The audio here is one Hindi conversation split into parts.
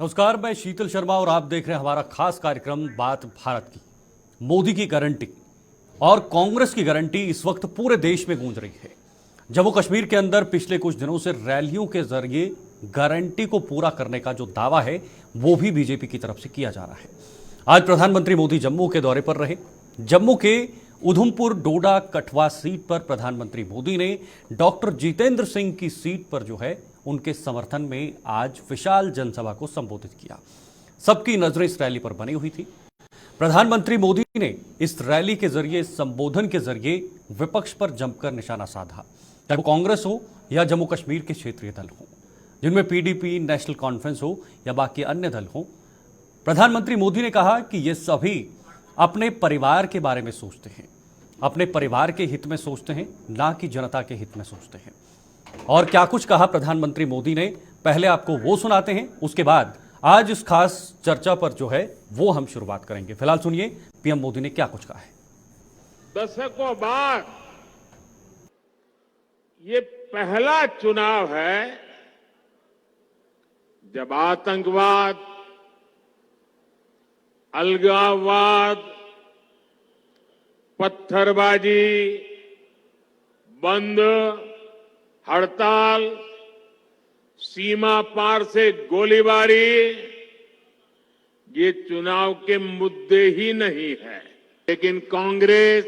नमस्कार, मैं शीतल शर्मा और आप देख रहे हैं हमारा खास कार्यक्रम बात भारत की। मोदी की गारंटी और कांग्रेस की गारंटी इस वक्त पूरे देश में गूंज रही है। जम्मू कश्मीर के अंदर पिछले कुछ दिनों से रैलियों के जरिए गारंटी को पूरा करने का जो दावा है वो भी बीजेपी की तरफ से किया जा रहा है। आज प्रधानमंत्री मोदी जम्मू के दौरे पर रहे। जम्मू के उधमपुर डोडा कठवा सीट पर प्रधानमंत्री मोदी ने डॉक्टर जितेंद्र सिंह की सीट पर जो है उनके समर्थन में आज विशाल जनसभा को संबोधित किया। सबकी नजरें इस रैली पर बनी हुई थी। प्रधानमंत्री मोदी ने इस रैली के जरिए, संबोधन के जरिए विपक्ष पर जमकर निशाना साधा, चाहे वो कांग्रेस हो या जम्मू कश्मीर के क्षेत्रीय दल हो, जिनमें पीडीपी, नेशनल कॉन्फ्रेंस हो या बाकी अन्य दल हो। प्रधानमंत्री मोदी ने कहा कि ये सभी अपने परिवार के बारे में सोचते हैं, अपने परिवार के हित में सोचते हैं, ना कि जनता के हित में सोचते हैं। और क्या कुछ कहा प्रधानमंत्री मोदी ने, पहले आपको वो सुनाते हैं, उसके बाद आज इस खास चर्चा पर जो है वो हम शुरुआत करेंगे। फिलहाल सुनिए पीएम मोदी ने क्या कुछ कहा है। दशकों बाद ये पहला चुनाव है जब आतंकवाद, अलगाववाद, पत्थरबाजी, बंद, हड़ताल, सीमा पार से गोलीबारी ये चुनाव के मुद्दे ही नहीं है। लेकिन कांग्रेस,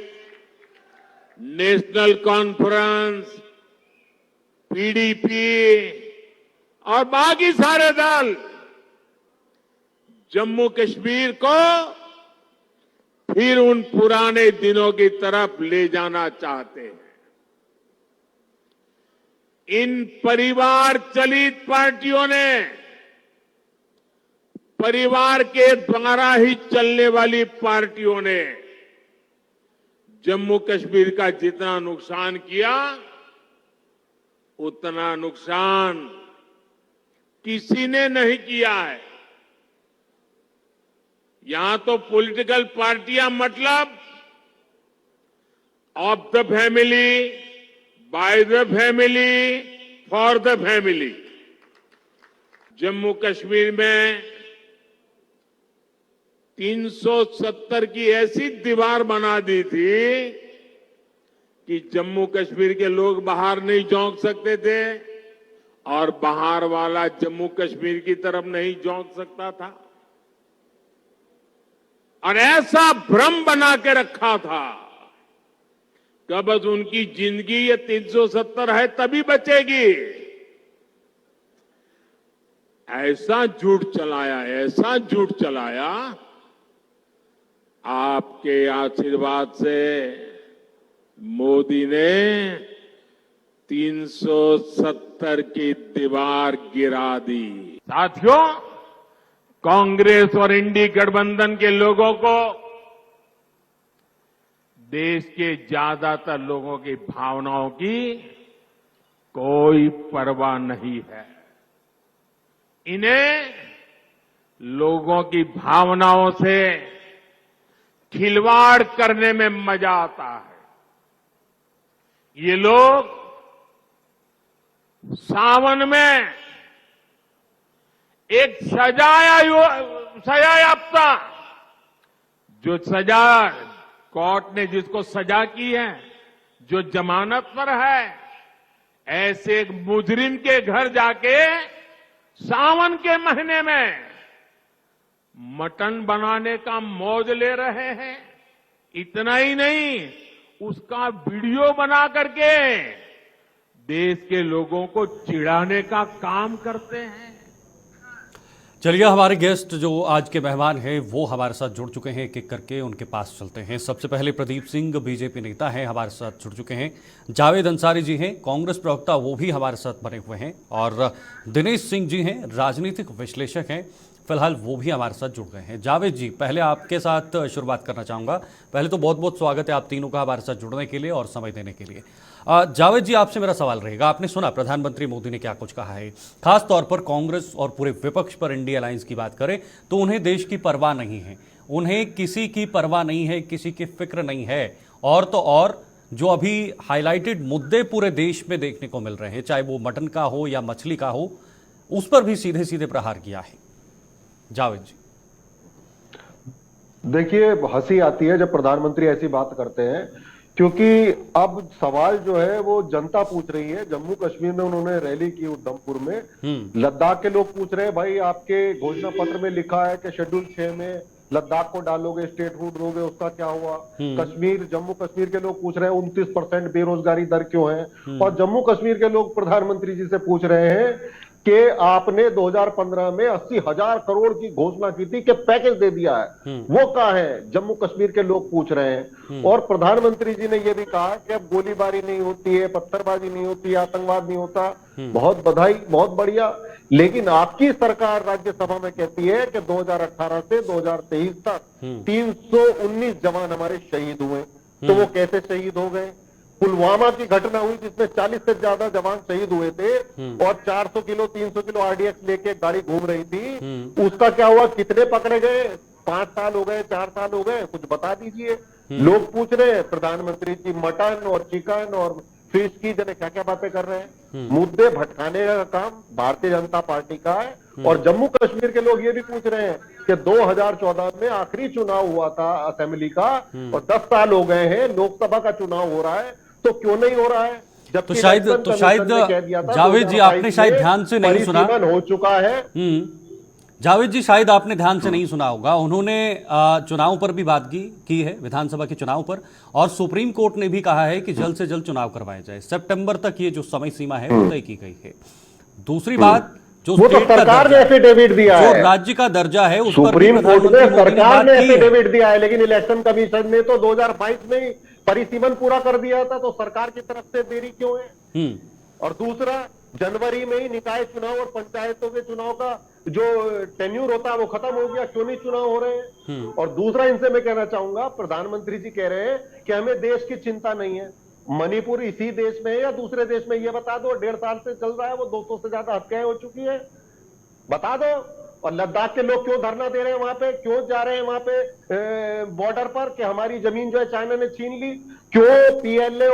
नेशनल कॉन्फ्रेंस, पीडीपी और बाकी सारे दल जम्मू कश्मीर को फिर उन पुराने दिनों की तरफ ले जाना चाहते हैं। इन परिवार चलित पार्टियों ने, परिवार के द्वारा ही चलने वाली पार्टियों ने जम्मू कश्मीर का जितना नुकसान किया उतना नुकसान किसी ने नहीं किया है। यहां तो पॉलिटिकल पार्टियां मतलब of the family, by the family, for the family. Jammu Kashmir में 370 की ऐसी दीवार बना दी थी कि जम्मू कश्मीर के लोग बाहर नहीं झोंक सकते थे और बाहर वाला जम्मू कश्मीर की तरफ नहीं झोंक सकता था। और ऐसा भ्रम बना के रखा था कि बस उनकी जिंदगी ये 370 है तभी बचेगी। ऐसा झूठ चलाया, ऐसा झूठ चलाया। आपके आशीर्वाद से मोदी ने 370 की दीवार गिरा दी। साथियों, कांग्रेस और इंडी गठबंधन के लोगों को देश के ज्यादातर लोगों की भावनाओं की कोई परवाह नहीं है। इन्हें लोगों की भावनाओं से खिलवाड़ करने में मजा आता है। ये लोग सावन में एक सजायाफ्ता, जो सजा कोर्ट ने जिसको सजा की है, जो जमानत पर है, ऐसे एक मुजरिम के घर जाके सावन के महीने में मटन बनाने का मौज ले रहे हैं। इतना ही नहीं, उसका वीडियो बना करके देश के लोगों को चिढ़ाने का काम करते हैं। चलिए, हमारे गेस्ट जो आज के मेहमान हैं वो हमारे साथ जुड़ चुके हैं। एक एक करके उनके पास चलते हैं। सबसे पहले प्रदीप सिंह बीजेपी नेता हैं, हमारे साथ जुड़ चुके हैं। जावेद अंसारी जी हैं, कांग्रेस प्रवक्ता, वो भी हमारे साथ बने हुए हैं। और दिनेश सिंह जी हैं, राजनीतिक विश्लेषक हैं, फिलहाल वो भी हमारे साथ जुड़ गए हैं। जावेद जी, पहले आपके साथ शुरुआत करना चाहूँगा। पहले तो बहुत बहुत स्वागत है आप तीनों का हमारे साथ जुड़ने के लिए और समय देने के लिए। जावेद जी, आपसे मेरा सवाल रहेगा, आपने सुना प्रधानमंत्री मोदी ने क्या कुछ कहा है। खास तौर पर कांग्रेस और पूरे विपक्ष पर इंडिया अलायंस की बात करें तो उन्हें देश की परवाह नहीं है, उन्हें किसी की परवाह नहीं है, किसी की फिक्र नहीं है। और तो और जो अभी हाईलाइटेड मुद्दे पूरे देश में देखने को मिल रहे हैं, चाहे वो मटन का हो या मछली का हो, उस पर भी सीधे सीधे प्रहार किया है। जावेद जी। देखिए, हंसी आती है जब प्रधानमंत्री ऐसी बात करते हैं, क्योंकि अब सवाल जो है वो जनता पूछ रही है। जम्मू कश्मीर में उन्होंने रैली की उधमपुर में, लद्दाख के लोग पूछ रहे हैं, भाई आपके घोषणा पत्र में लिखा है कि शेड्यूल 6 में लद्दाख को डालोगे, स्टेटहुड दोगे, उसका क्या हुआ? कश्मीर, जम्मू कश्मीर के लोग पूछ रहे हैं 29% बेरोजगारी दर क्यों है? और जम्मू कश्मीर के लोग प्रधानमंत्री जी से पूछ रहे हैं कि आपने 2015 में 80,000 करोड़ की घोषणा की थी कि पैकेज दे दिया है, वो कहां है? जम्मू कश्मीर के लोग पूछ रहे हैं। और प्रधानमंत्री जी ने यह भी कहा कि अब गोलीबारी नहीं होती है, पत्थरबाजी नहीं होती है, आतंकवाद नहीं होता। बहुत बधाई, बहुत बढ़िया। लेकिन आपकी सरकार राज्यसभा में कहती है कि 2018 से 2023 तक 319 जवान हमारे शहीद हुए। तो वो कैसे शहीद हो गए? पुलवामा की घटना हुई जिसमें 40 से ज्यादा जवान शहीद हुए थे और 400 किलो 300 किलो आरडीएक्स लेके गाड़ी घूम रही थी, उसका क्या हुआ? कितने पकड़े गए? 5 साल हो गए, 4 साल हो गए? कुछ बता दीजिए। लोग पूछ रहे हैं प्रधानमंत्री जी मटन और चिकन और फिश की जने क्या क्या बातें कर रहे हैं। मुद्दे भटकाने का काम भारतीय जनता पार्टी का है। और जम्मू कश्मीर के लोग ये भी पूछ रहे हैं कि 2014 में आखिरी चुनाव हुआ था असेंबली का और 10 साल हो गए हैं, लोकसभा का चुनाव हो रहा है, तो क्यों नहीं हो रहा है? तो शायद जावेद जी आपने शायद ध्यान से नहीं सुना, हो चुका है। जावेद जी शायद आपने ध्यान से नहीं सुना होगा। उन्होंने चुनाव पर भी बात की है, विधानसभा के चुनाव पर, और सुप्रीम कोर्ट ने भी कहा है कि जल्द से जल्द चुनाव करवाए जाए। सितंबर तक ये जो समय सीमा है वो तय की गई है। दूसरी बात, जो वो तो सरकार ने एफिडेविट दिया है, जो राज्य का दर्जा है उस पर सुप्रीम कोर्ट में सरकार ने एफिडेविट दिया है, लेकिन इलेक्शन कमीशन ने तो 2022 में ही परिसीमन पूरा कर दिया था। तो सरकार की तरफ से देरी क्यों है? और दूसरा, जनवरी में ही निकाय चुनाव और पंचायतों के चुनाव का जो टेन्यूर होता है वो खत्म हो गया, क्यों नहीं चुनाव हो रहे हैं? और दूसरा, इनसे मैं कहना चाहूंगा, प्रधानमंत्री जी कह रहे हैं कि हमें देश की चिंता नहीं है। मणिपुर इसी देश में है या दूसरे देश में? ये बता दो। 1.5 साल से चल रहा है, वो 200 से ज्यादा हत्याएं हो चुकी है, बता दो। और लद्दाख के लोग क्यों धरना दे रहे हैं वहां पे? क्यों जा रहे हैं वहां पे बॉर्डर पर कि हमारी जमीन जो है चाइना ने छीन ली? क्यों पीएलए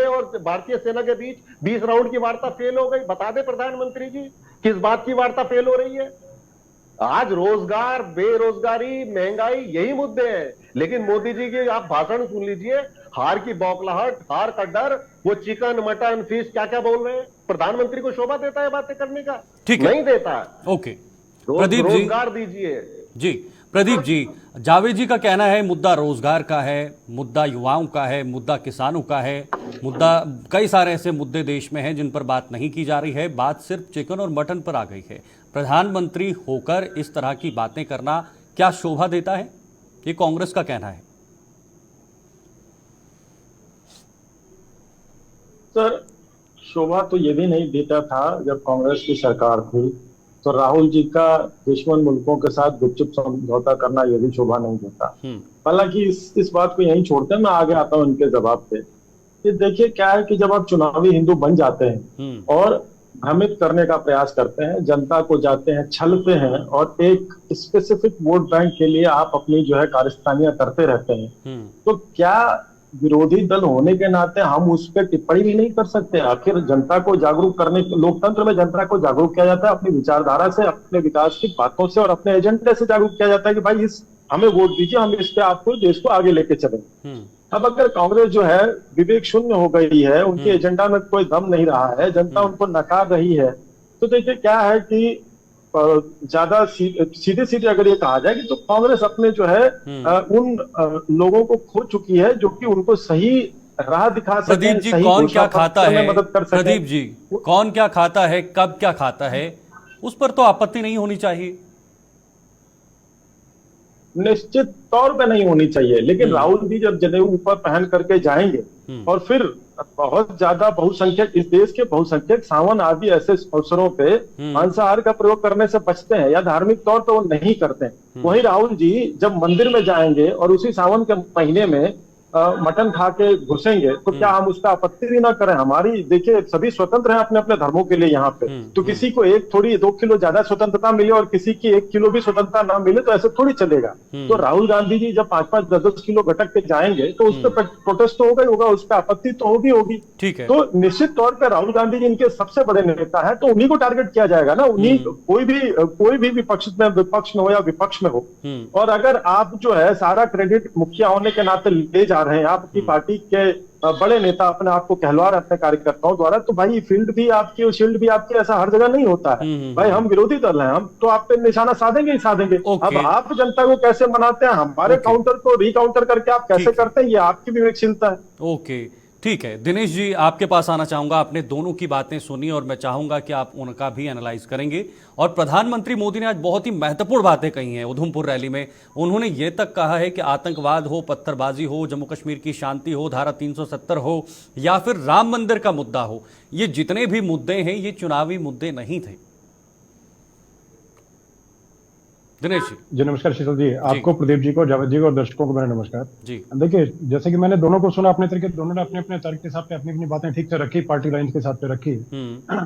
और भारतीय सेना के बीच 20 राउंड की वार्ता फेल हो गई? बता दे प्रधानमंत्री जी, किस बात की वार्ता फेल हो रही है? आज रोजगार, बेरोजगारी, महंगाई, यही मुद्दे हैं। लेकिन मोदी जी के आप भाषण सुन लीजिए, हार की बौखलाहट, हार का डर, वो चिकन मटन फिश क्या क्या बोल रहे हैं। प्रधानमंत्री को शोभा देता है बातें करने का? ठीक है, नहीं देता है। ओके प्रदीप जी, रोजगार दीजिए जी। प्रदीप जी, जावेद जी का कहना है मुद्दा रोजगार का है, मुद्दा युवाओं का है, मुद्दा किसानों का है, मुद्दा कई सारे ऐसे मुद्दे देश में हैं जिन पर बात नहीं की जा रही है। बात सिर्फ चिकन और मटन पर आ गई है। प्रधानमंत्री होकर इस तरह की बातें करना क्या शोभा देता है? ये कांग्रेस का कहना है। सर, शोभा तो ये भी नहीं देता था जब कांग्रेस की सरकार थी, तो राहुल जी का दुश्मन मुल्कों के साथ गुपचुप समझौता करना ये भी शोभा नहीं देता। हालांकि इस बात को यहीं छोड़ते हैं, मैं आगे आता हूं इनके जवाब पे। ये देखिए क्या है कि जब आप चुनावी हिंदू बन जाते हैं और भ्रमित करने का प्रयास करते हैं, जनता को जाते हैं, छलते हैं और एक स्पेसिफिक वोट बैंक के लिए आप अपनी जो है कारस्तानियां करते रहते हैं, तो क्या विरोधी दल होने के नाते हम उस पर टिप्पणी भी नहीं कर सकते? आखिर जनता को जागरूक करने, लोकतंत्र में जनता को जागरूक किया जाता है अपनी विचारधारा से, अपने विकास की बातों से और अपने एजेंडे से जागरूक किया जाता है कि भाई हमें वोट दीजिए, हम इस पे आपको देश को आगे लेके चलेंगे। अब अगर कांग्रेस जो है विवेक शून्य हो गई है, उनके एजेंडा में कोई दम नहीं रहा है, जनता उनको नकार रही है, तो देखिए क्या है कि ज्यादा सीधे सीधे अगर ये कहा जाए कि तो कांग्रेस अपने जो है उन लोगों को खो चुकी है जो कि उनको सही राह दिखा सके। प्रदीप जी, कौन क्या खाता है? प्रदीप जी, कौन क्या खाता है, कब क्या खाता है, उस पर तो आपत्ति नहीं होनी चाहिए। निश्चित तौर पे नहीं होनी चाहिए, लेकिन राहुल जी जब जनेऊ ऊपर पहन करके जाएंगे और फिर बहुत ज्यादा बहुसंख्यक, इस देश के बहुसंख्यक सावन आदि ऐसे अवसरों पे मांसाहार का प्रयोग करने से बचते हैं या धार्मिक तौर पे वो नहीं करते हैं, वहीं राहुल जी जब मंदिर में जाएंगे और उसी सावन के महीने में मटन खा के घुसेंगे तो क्या हम उसका आपत्ति भी ना करें? हमारी देखिए, सभी स्वतंत्र हैं अपने अपने धर्मों के लिए यहाँ पे। तो किसी को 1 2 किलो ज्यादा स्वतंत्रता मिले और किसी की 1 किलो भी स्वतंत्रता ना मिले तो ऐसे थोड़ी चलेगा। तो राहुल गांधी जी जब 5 5 10 10 किलो भटक के जाएंगे तो उस पर प्रोटेस्ट तो होगा ही होगा, उस पर आपत्ति तो होगी। ठीक है। तो निश्चित तौर पर राहुल गांधी जी इनके सबसे बड़े नेता है, तो उन्हीं को टारगेट किया जाएगा ना। उन्हीं कोई भी विपक्ष में हो या विपक्ष में हो। और अगर आप जो है सारा क्रेडिट मुखिया होने के नाते ले जा रहे हैं, आपकी पार्टी के बड़े नेता अपने आप को कहलवा रहे अपने कार्यकर्ताओं द्वारा, तो भाई शील्ड भी आपकी ऐसा हर जगह नहीं होता है। भाई हम विरोधी दल हैं, हम तो आप पे निशाना साधेंगे ही साधेंगे। अब आप जनता को कैसे मनाते हैं, हमारे काउंटर को रिकाउंटर करके आप कैसे करते हैं, ये आपकी विवेकशीलता है। ओके, ठीक है। दिनेश जी, आपके पास आना चाहूंगा। आपने दोनों की बातें सुनी और मैं चाहूंगा कि आप उनका भी एनालाइज करेंगे। और प्रधानमंत्री मोदी ने आज बहुत ही महत्वपूर्ण बातें कही हैं उधमपुर रैली में। उन्होंने ये तक कहा है कि आतंकवाद हो, पत्थरबाजी हो, जम्मू कश्मीर की शांति हो, धारा 370 हो या फिर राम मंदिर का मुद्दा हो, ये जितने भी मुद्दे हैं ये चुनावी मुद्दे नहीं थे। दिनेश जी नमस्कार शीतल जी, आपको, प्रदीप जी को, जावेद जी को और दर्शकों को मेरा नमस्कार जी। देखिए, जैसे कि मैंने दोनों को सुना, अपने तरीके दोनों ने अपने अपने तर्क के हिसाब से अपनी अपनी बातें ठीक से रखी, पार्टी लाइन के हिसाब से रखी,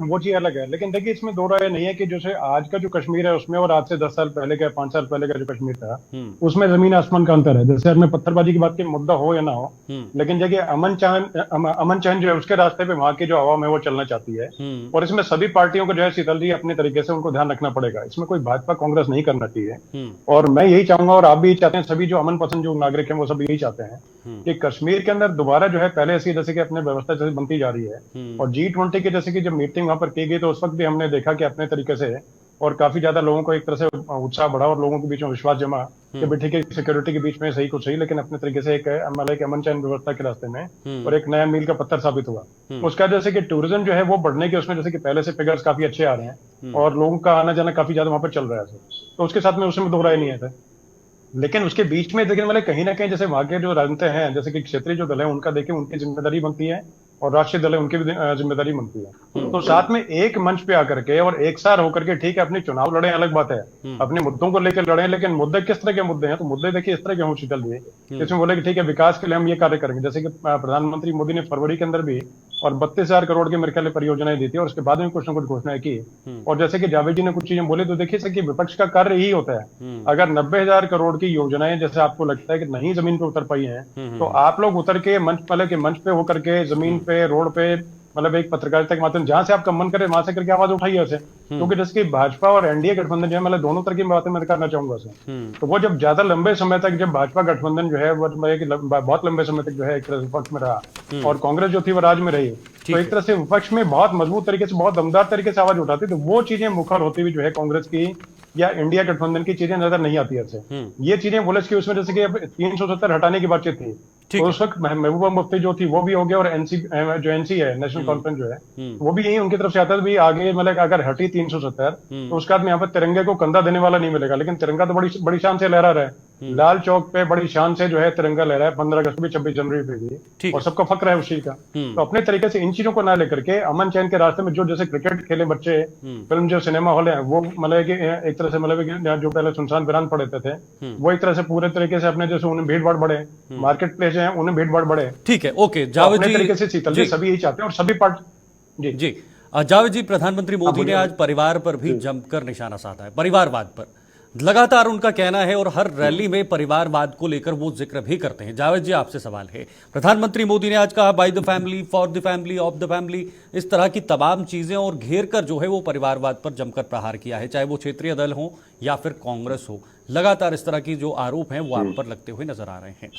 वो चीज अलग है। लेकिन देखिए, इसमें दो राय नहीं है कि जैसे आज का जो कश्मीर है उसमें और आज से 10 साल पहले का, 5 साल पहले का जो कश्मीर था उसमें जमीन आसमान का अंतर है। जैसे हमें पत्थरबाजी की बात की मुद्दा हो या ना हो, लेकिन देखिए अमन चैन जो है उसके रास्ते पे वहां की जो आवाम है वो चलना चाहती है। और इसमें सभी पार्टियों को जो है शीतल जी अपने तरीके से उनको ध्यान रखना पड़ेगा। इसमें कोई भाजपा कांग्रेस नहीं करना चाहिए। और मैं यही चाहूंगा और आप भी चाहते हैं, सभी जो अमन पसंद जो नागरिक हैं वो सब यही चाहते हैं कि कश्मीर के अंदर दोबारा जो है पहले ऐसी जैसे कि अपने व्यवस्था जैसे बनती जा रही है। और G20 की जैसे कि जब मीटिंग वहां पर की गई तो उस वक्त भी हमने देखा कि अपने तरीके से और काफी ज्यादा लोगों को एक तरह से उत्साह बढ़ा और लोगों के बीच में विश्वास जमा कि भाई ठीक है, सिक्योरिटी के बीच में सही कुछ सही, लेकिन अपने तरीके से एक अमन चैन व्यवस्था के रास्ते में और एक नया मील का पत्थर साबित हुआ। उसका जैसे कि टूरिज्म जो है वो बढ़ने के उसमें जैसे कि पहले से फिगर्स काफी अच्छे आ रहे हैं और लोगों का आना जाना काफी ज्यादा वहां पर चल रहा है। तो उसके साथ में उसमें दो राय नहीं है। लेकिन उसके बीच में देखने वाले कहीं ना कहीं जैसे वहां के जो राजनीति हैं, जैसे कि क्षेत्रीय जो दल है उनका देखिए उनकी जिम्मेदारी बनती है और राष्ट्रीय दल है उनकी भी जिम्मेदारी बनती है। तो साथ में एक मंच पे आकर के और एक सार होकर के, ठीक है अपनी चुनाव लड़े अलग बात है, अपने मुद्दों को लेकर लड़े, लेकिन मुद्दे किस तरह के मुद्दे हैं? तो मुद्दे देखिए इस तरह के हों शीतल जी, इसमें बोले कि ठीक है विकास के लिए हम ये कार्य करेंगे। जैसे कि प्रधानमंत्री मोदी ने फरवरी के अंदर भी और 32,000 करोड़ की मेरे ख्याल परियोजनाएं दी थी और उसके बाद में कुछ न कुछ घोषणाएं की। और जैसे कि जावेद जी ने कुछ चीजें बोली तो देखिए सर कि विपक्ष का कार्य यही होता है, अगर 90,000 करोड़ की योजनाएं जैसे आपको लगता है कि नहीं जमीन पे उतर पाई हैं, तो आप लोग उतर के मंच पे होकर के जमीन पे, रोड पे, मतलब एक पत्रकारिता के माध्यम जहां से आपका मन करे वहां से करके आवाज उठाइए उसे। क्योंकि जैसे कि भाजपा और एनडीए गठबंधन जो है, मतलब दोनों तरह की बातें मैं करना चाहूंगा उसे। तो वो जब ज्यादा लंबे समय तक जब भाजपा गठबंधन जो है वो बहुत लंबे समय तक जो है एक तरह से विपक्ष में रहा और कांग्रेस जो थी वो राज में रही, तो एक तरह से विपक्ष में बहुत मजबूत तरीके से, बहुत दमदार तरीके से आवाज उठाती, तो वो चीजें मुखर होती हुई जो है कांग्रेस की या इंडिया गठबंधन की चीजें नजर नहीं आती ऐसे। ये चीजें बोले कि उसमें जैसे कि 370 हटाने की बातचीत थी, तो उस वक्त महबूबा मुफ्ती जो थी वो भी हो गया और एनसी है, नेशनल कॉन्फ्रेंस जो है वो भी यही उनकी तरफ से आता है। भी आगे मतलब अगर हटी 370 तो उसके बाद में यहाँ पर तिरंगे को कंधा देने वाला नहीं मिलेगा, लेकिन तिरंगा तो बड़ी शान से लहरा रहा है। लाल चौक पे बड़ी शान से जो है तिरंगा लहरा है, 15 अगस्त भी, 26 जनवरी पे भी, और सबको फक्र है उस चीज का। तो अपने तरीके से इन चीजों को ना लेकर के अमन चैन के रास्ते में जो जैसे क्रिकेट खेले बच्चे, फिल्म जो सिनेमा हॉल है वो मतलब कि एक तरह से मतलब जो पहले सुनसान वीरान पड़े थे वो एक तरह से पूरे तरीके से अपने जैसे उन्हें भीड़ भाड़ बढ़े, मार्केट प्लेस है उन्हें भीड़ भाड़ बढ़े। ठीक है, ओके जावेद जी, तरीके से शीतल जी सभी यही चाहते हैं और सभी पार्टी जी जावेद जी, प्रधानमंत्री मोदी ने आज परिवार पर भी जमकर निशाना साधा है, परिवारवाद पर लगातार उनका कहना है और हर रैली में परिवारवाद को लेकर वो जिक्र भी करते हैं। जावेद जी, आपसे सवाल है, प्रधानमंत्री मोदी ने आज कहा by the family, for the family, of the family, इस तरह की तमाम चीजें और घेर कर जो है वो परिवारवाद पर जमकर प्रहार किया है, चाहे वो क्षेत्रीय दल हो या फिर कांग्रेस हो। लगातार इस तरह की जो आरोप हैं वो आप पर लगते हुए नजर आ रहे हैं।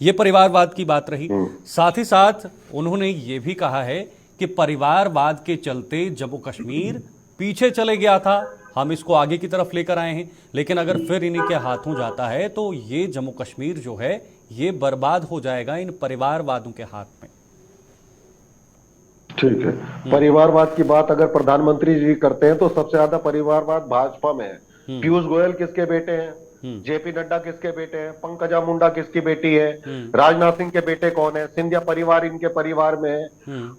ये परिवारवाद की बात रही। साथ ही साथ उन्होंने ये भी कहा है कि परिवारवाद के चलते जम्मू कश्मीर पीछे चले गया था, हम इसको आगे की तरफ लेकर आए हैं, लेकिन अगर फिर इन्हीं के हाथों जाता है तो ये जम्मू कश्मीर जो है ये बर्बाद हो जाएगा इन परिवारवादों के हाथ में। ठीक है, परिवारवाद की बात अगर प्रधानमंत्री जी करते हैं तो सबसे ज्यादा परिवारवाद भाजपा में है। पीयूष गोयल किसके बेटे हैं? जेपी नड्डा किसके बेटे हैं? पंकजा मुंडा किसकी बेटी है? राजनाथ सिंह के बेटे कौन है? सिंधिया परिवार इनके परिवार में है।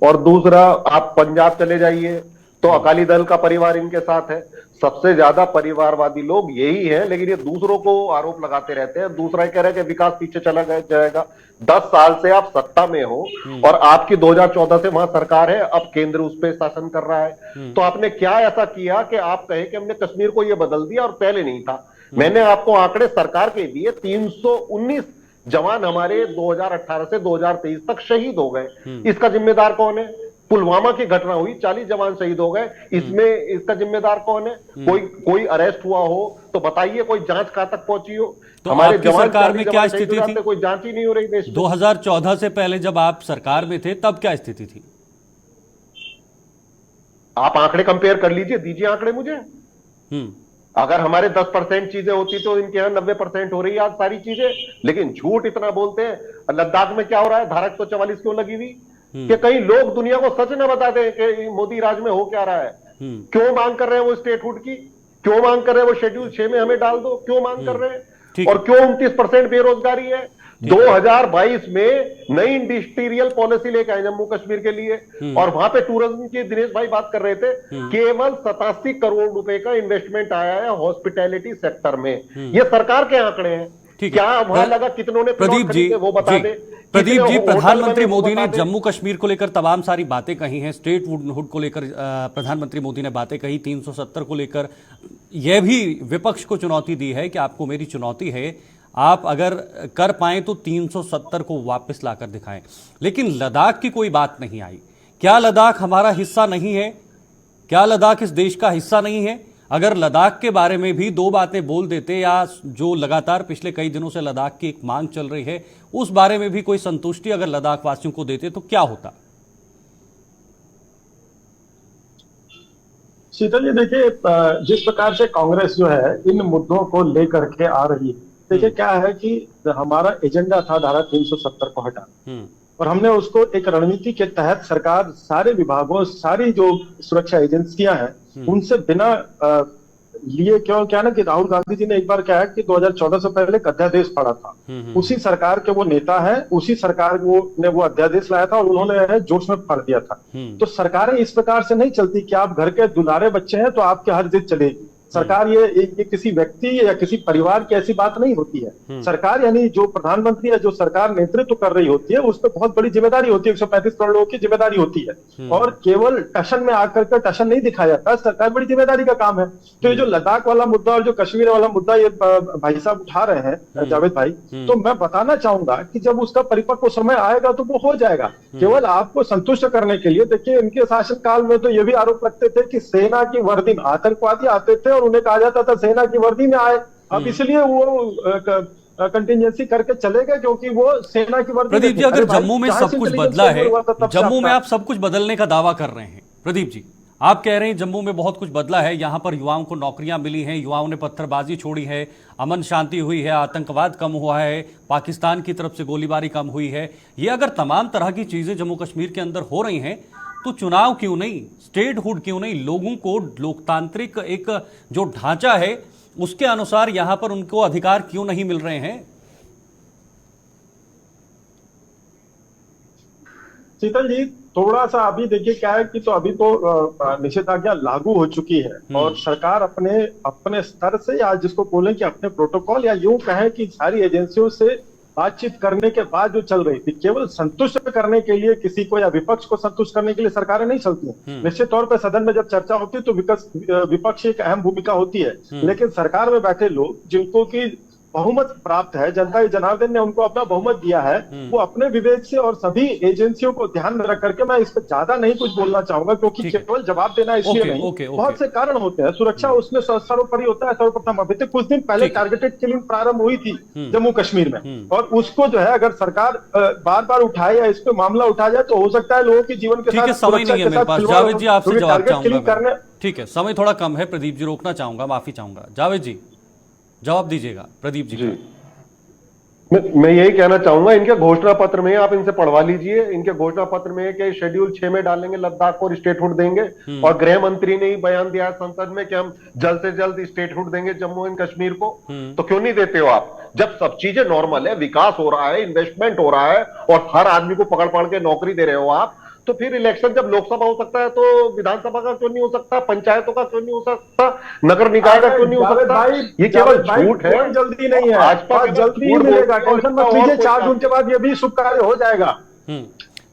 और दूसरा, आप पंजाब चले जाइए तो अकाली दल का परिवार इनके साथ है। सबसे ज्यादा परिवारवादी लोग यही हैं, लेकिन ये दूसरों को आरोप लगाते रहते हैं। दूसरा ये कह रहे हैं कि विकास पीछे चला जाएगा। 10 साल से आप सत्ता में हो और आपकी 2014 से वहां सरकार है, अब केंद्र उस पर शासन कर रहा है। तो आपने क्या ऐसा किया कि आप कहें कि हमने कश्मीर को ये बदल दिया और पहले नहीं था? मैंने आपको आंकड़े सरकार के दिए, 319 जवान हमारे 2018 से 2023 तक शहीद हो गए। इसका जिम्मेदार कौन है? पुलवामा की घटना हुई, 40 जवान शहीद हो गए, इसमें इसका जिम्मेदार कौन है? कोई अरेस्ट हुआ हो तो बताइए, कोई जांच कहां तक पहुंची हो? तो हमारे आपकी जवान सरकार में क्या शहीद हो स्थिति जाते, थी? कोई जांच ही नहीं हो रही देश में। 2014 से पहले जब आप सरकार में थे तब क्या स्थिति थी? आप आंकड़े कंपेयर कर लीजिए, दीजिए आंकड़े मुझे। अगर हमारे 10% चीजें होती तो इनके यहाँ 90% हो रही है आज सारी चीजें। लेकिन झूठ इतना बोलते हैं। लद्दाख में क्या हो रहा है? धारा 144 क्यों लगी हुई? कि कहीं लोग दुनिया को सच न बता दें कि मोदी राज में हो क्या रहा है। क्यों मांग कर रहे हैं वो स्टेटहुड की? क्यों मांग कर रहे हैं वो शेड्यूल 6 में हमें डाल दो? क्यों मांग कर रहे हैं? और क्यों 29% बेरोजगारी है? 2022 में नई इंडस्ट्रियल पॉलिसी लेके आए जम्मू कश्मीर के लिए, और वहां पे टूरिज्म की दिनेश भाई बात कर रहे थे, केवल 87 करोड़ रुपए का इन्वेस्टमेंट आया है हॉस्पिटैलिटी सेक्टर में। ये सरकार के आंकड़े हैं। क्या वहां लगा कितनों ने प्रदीप जी, वो बता दे। प्रदीप जी, प्रधानमंत्री मोदी ने बता जम्मू कश्मीर को लेकर तमाम सारी बातें कही हैं। स्टेटहुड को लेकर प्रधानमंत्री मोदी ने बातें कही, 370 को लेकर यह भी विपक्ष को चुनौती दी है कि आपको मेरी चुनौती है, आप अगर कर पाएं तो 370 को वापस लाकर दिखाएं। लेकिन लद्दाख की कोई बात नहीं आई। क्या लद्दाख हमारा हिस्सा नहीं है? क्या लद्दाख इस देश का हिस्सा नहीं है? अगर लद्दाख के बारे में भी दो बातें बोल देते, या जो लगातार पिछले कई दिनों से लद्दाख की एक मांग चल रही है उस बारे में भी कोई संतुष्टि अगर लद्दाख वासियों को देते तो क्या होता? शीतल जी, देखिए, जिस प्रकार से कांग्रेस जो है इन मुद्दों को लेकर के आ रही है, देखिए क्या है कि हमारा एजेंडा था धारा 370 को हटाना, और हमने उसको एक रणनीति के तहत सरकार सारे विभागों, सारी जो सुरक्षा एजेंसियां हैं उनसे बिना लिए, क्यों क्या ना कि राहुल गांधी जी ने एक बार क्या है कि 2014 से पहले एक अध्यादेश पढ़ा था, उसी सरकार के वो नेता है, उसी सरकार ने वो अध्यादेश लाया था और उन्होंने जोश में पढ़ दिया था। तो सरकारें इस प्रकार से नहीं चलती कि आप घर के दुलारे बच्चे हैं तो आपके हर जिद चलेगी। सरकार ये किसी व्यक्ति या किसी परिवार की ऐसी बात नहीं होती है। सरकार यानी जो प्रधानमंत्री या जो सरकार नेतृत्व कर रही होती है उस पर बहुत बड़ी जिम्मेदारी होती है, 135 करोड़ लोगों की जिम्मेदारी होती है, और केवल टशन में आकर के टशन नहीं दिखाया जाता, सरकार बड़ी जिम्मेदारी का काम है। तो ये जो लद्दाख वाला मुद्दा और जो कश्मीर वाला मुद्दा ये भाई साहब उठा रहे हैं, जावेद भाई, तो मैं बताना चाहूंगा कि जब उसका परिपक्व समय आएगा तो वो हो जाएगा। केवल आपको संतुष्ट करने के लिए, देखिए इनके शासनकाल में तो ये भी आरोप लगते थे कि सेना की वर्दी में आतंकवादी आते थे और उन्हें कहा जाता था सेना की वर्दी में आए। अब इसलिए वो कंटिजेंसी करके चले गए क्योंकि वो सेना की वर्दी। प्रदीप जी, अगर जम्मू में सब कुछ बदला है, जम्मू में आप सब कुछ बदलने का दावा कर रहे हैं, प्रदीप जी आप कह रहे हैं जम्मू में बहुत कुछ बदला है, यहां पर युवाओं को नौकरियां मिली हैं, युवाओं ने पत्थरबाजी छोड़ी है, अमन शांति हुई है, आतंकवाद कम हुआ है, पाकिस्तान की तरफ से गोलीबारी कम हुई है। ये अगर तमाम तरह की चीजें जम्मू कश्मीर के अंदर हो रही हैं तो चुनाव क्यों नहीं, स्टेटहुड क्यों नहीं? लोगों को लोकतांत्रिक एक जो ढांचा है उसके अनुसार यहां पर उनको अधिकार क्यों नहीं मिल रहे हैं? शीतल जी, थोड़ा सा अभी देखिए क्या है कि तो अभी तो निषेधाज्ञा लागू हो चुकी है और सरकार अपने स्तर से, या जिसको बोले कि अपने प्रोटोकॉल, या यूं कहें कि सारी एजेंसियों से बातचीत करने के बाद जो चल रही थी, केवल संतुष्ट करने के लिए किसी को या विपक्ष को संतुष्ट करने के लिए सरकारें नहीं चलती हैं। निश्चित तौर पर सदन में जब चर्चा होती है तो विपक्ष एक अहम भूमिका होती है, लेकिन सरकार में बैठे लोग जिनको की बहुमत प्राप्त है, जनता जनार्दन ने उनको अपना बहुमत दिया है, वो अपने विवेक से और सभी एजेंसियों को ध्यान में रख करके, मैं इस पर ज्यादा नहीं कुछ बोलना चाहूंगा क्योंकि केवल जवाब देना इसलिए नहीं, बहुत से कारण होते हैं। सुरक्षा उसमें सर्वोपरि होता है, सर्वप्रथम। अभी तक कुछ दिन पहले टारगेटेड किलिंग प्रारंभ हुई थी जम्मू कश्मीर में, और उसको जो है अगर सरकार बार बार उठाए या इस पे मामला उठाया जाए तो हो सकता है लोगों के जीवन के साथ समय नहीं है मेरे पास। जावेद जी आपसे जवाब चाहूंगा। ठीक है, समय थोड़ा कम है, प्रदीप जी रोकना चाहूंगा, माफी चाहूंगा। जावेद जी जवाब दीजिएगा प्रदीप जी, मैं यही कहना चाहूंगा, इनके घोषणा पत्र में आप इनसे पढ़वा लीजिए, इनके घोषणा पत्र में कि शेड्यूल 6 में डालेंगे लद्दाख को और स्टेटहुड देंगे, और गृह मंत्री ने ही बयान दिया संसद में कि हम जल्द से जल्द स्टेटहुड देंगे जम्मू एंड कश्मीर को। तो क्यों नहीं देते हो आप? जब सब चीजें नॉर्मल है, विकास हो रहा है, इन्वेस्टमेंट हो रहा है और हर आदमी को पकड़ पकड़ के नौकरी दे रहे हो आप, तो फिर इलेक्शन जब लोकसभा हो सकता है तो विधानसभा का क्यों नहीं हो सकता, पंचायतों का क्यों नहीं हो सकता, नगर निकाय का क्यों नहीं हो सकता? भाई ये केवल झूठ है, कोई जल्दी नहीं है, भाजपा और जल्दी ही मिलेगा, टेंशन मत लीजिए। 4 जून के बाद ये भी शुभ कार्य हो जाएगा।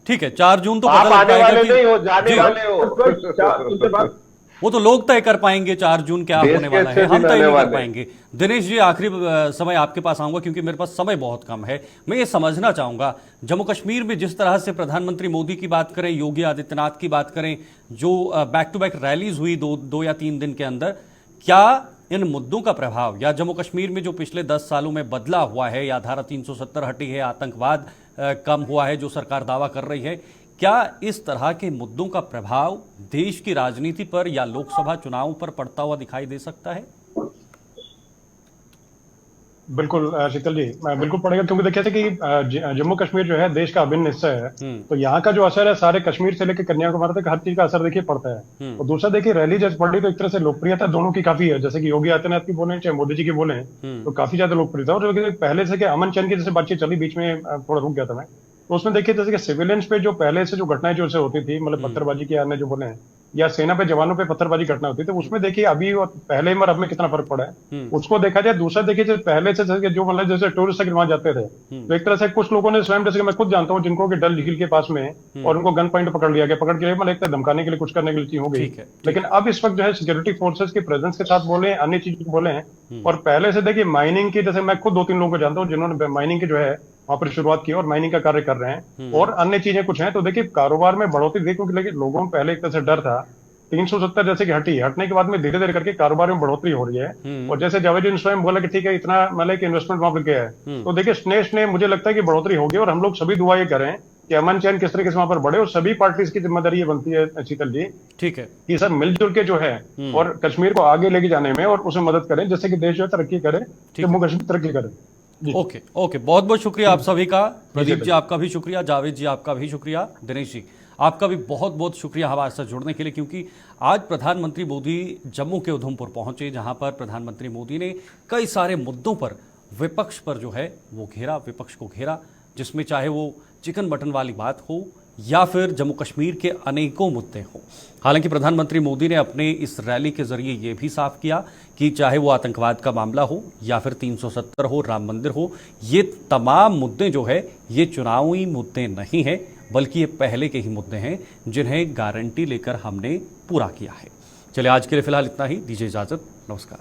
ठीक है, 4 जून तो आप पता लग आने जाएगा वाले कि नहीं हो, जाने वाले हो। 4 जून के बाद वो तो लोग तय कर पाएंगे 4 जून क्या देश होने के वाला अच्छे है, हम दिन तय आने नहीं कर वाले। पाएंगे। दिनेश जी, आखिरी समय आपके पास आऊंगा क्योंकि मेरे पास समय बहुत कम है। मैं ये समझना चाहूंगा, जम्मू कश्मीर में जिस तरह से प्रधानमंत्री मोदी की बात करें, योगी आदित्यनाथ की बात करें, जो बैक टू बैक रैलीज हुई 2 या 3 दिन के अंदर, क्या इन मुद्दों का प्रभाव या जम्मू कश्मीर में जो पिछले 10 सालों में बदला हुआ है, या धारा 370 हटी है, आतंकवाद कम हुआ है जो सरकार दावा कर रही है, क्या इस तरह के मुद्दों का प्रभाव देश की राजनीति पर या लोकसभा चुनाव पर पड़ता हुआ दिखाई दे सकता है? बिल्कुल शीतल जी, बिल्कुल पड़ेगा, क्योंकि देखिए थे कि जम्मू कश्मीर जो है देश का अभिन्न हिस्सा है। तो यहाँ का जो असर है सारे कश्मीर से लेकर कन्याकुमारी तक हर चीज का असर देखिए पड़ता है। और दूसरा देखिए, रैली जब पड़ी तो एक तरह से लोकप्रियता दोनों की काफी है, जैसे कि योगी आदित्यनाथ की बोले चाहे मोदी जी की बोले, तो काफी ज्यादा लोकप्रियता। और पहले से क्या अमन चैन की जैसे बातचीत चली, बीच में थोड़ा रुक गया था मैं, तो उसमें देखिए जैसे कि सिविलियंस पे जो पहले से जो घटनाएं जो से होती थी, मतलब पत्थरबाजी की आपने जो बोले हैं, या सेना पे जवानों पे पत्थरबाजी घटना होती थी, उसमें देखिए अभी और पहले में और अब में कितना फर्क पड़ा है उसको देखा जाए। दूसरा देखिए, जैसे पहले से जो मतलब जैसे टूरिस्ट वहां जाते थे, तो एक तरह से कुछ लोगों ने स्वयं, जैसे कि मैं खुद जानता हूँ, जिनको कि डल झील के पास में और उनको गन पॉइंट पकड़ लिया गया, पकड़ के मतलब एक धमकाने के लिए, कुछ करने के लिए चीज हो गई। लेकिन अब इस वक्त जो है सिक्योरिटी फोर्सेस की प्रेजेंस के साथ बोले, अन्य चीज बोले हैं। और पहले से देखिए माइनिंग की, जैसे मैं खुद 2-3 लोगों को जानता हूँ जिन्होंने माइनिंग की जो है वहां पर शुरुआत की और माइनिंग का कार्य कर रहे हैं, और अन्य चीजें कुछ हैं। तो देखिए कारोबार में बढ़ोतरी देखो, क्योंकि लोगों में पहले एक तरह से डर था। 370 जैसे कि हटने के बाद में धीरे धीरे करके कारोबार में बढ़ोतरी हो रही है। और जैसे जावेद स्वयं बोला कि ठीक है, इतना मतलब कि इन्वेस्टमेंट वहां पर गया है, तो देखिए स्नेश ने, मुझे लगता है कि बढ़ोतरी होगी। और हम लोग सभी दुआ ये करें कि अमन चैन किस तरीके से वहां पर बढ़े, और सभी पार्टीज की जिम्मेदारी ये बनती है शीतल जी, ठीक है, कि सब मिलजुल के जो है और कश्मीर को आगे लेके जाने में और उसे मदद करें, जैसे कि देश जो है तरक्की करे, जम्मू कश्मीर तरक्की करे। ओके, बहुत बहुत शुक्रिया आप सभी का। प्रदीप जी आपका भी शुक्रिया, जावेद जी आपका भी शुक्रिया, दिनेश जी आपका भी बहुत बहुत शुक्रिया हमारे साथ जुड़ने के लिए, क्योंकि आज प्रधानमंत्री मोदी जम्मू के उधमपुर पहुंचे, जहां पर प्रधानमंत्री मोदी ने कई सारे मुद्दों पर विपक्ष पर जो है वो घेरा, विपक्ष को घेरा, जिसमें चाहे वो चिकन मटन वाली बात हो या फिर जम्मू कश्मीर के अनेकों मुद्दे हों। हालांकि प्रधानमंत्री मोदी ने अपने इस रैली के जरिए ये भी साफ किया कि चाहे वो आतंकवाद का मामला हो या फिर 370 हो, राम मंदिर हो, ये तमाम मुद्दे जो है ये चुनावी मुद्दे नहीं हैं, बल्कि ये पहले के ही मुद्दे हैं जिन्हें गारंटी लेकर हमने पूरा किया है। चलिए आज के लिए फिलहाल इतना ही, दीजिए इजाजत, नमस्कार।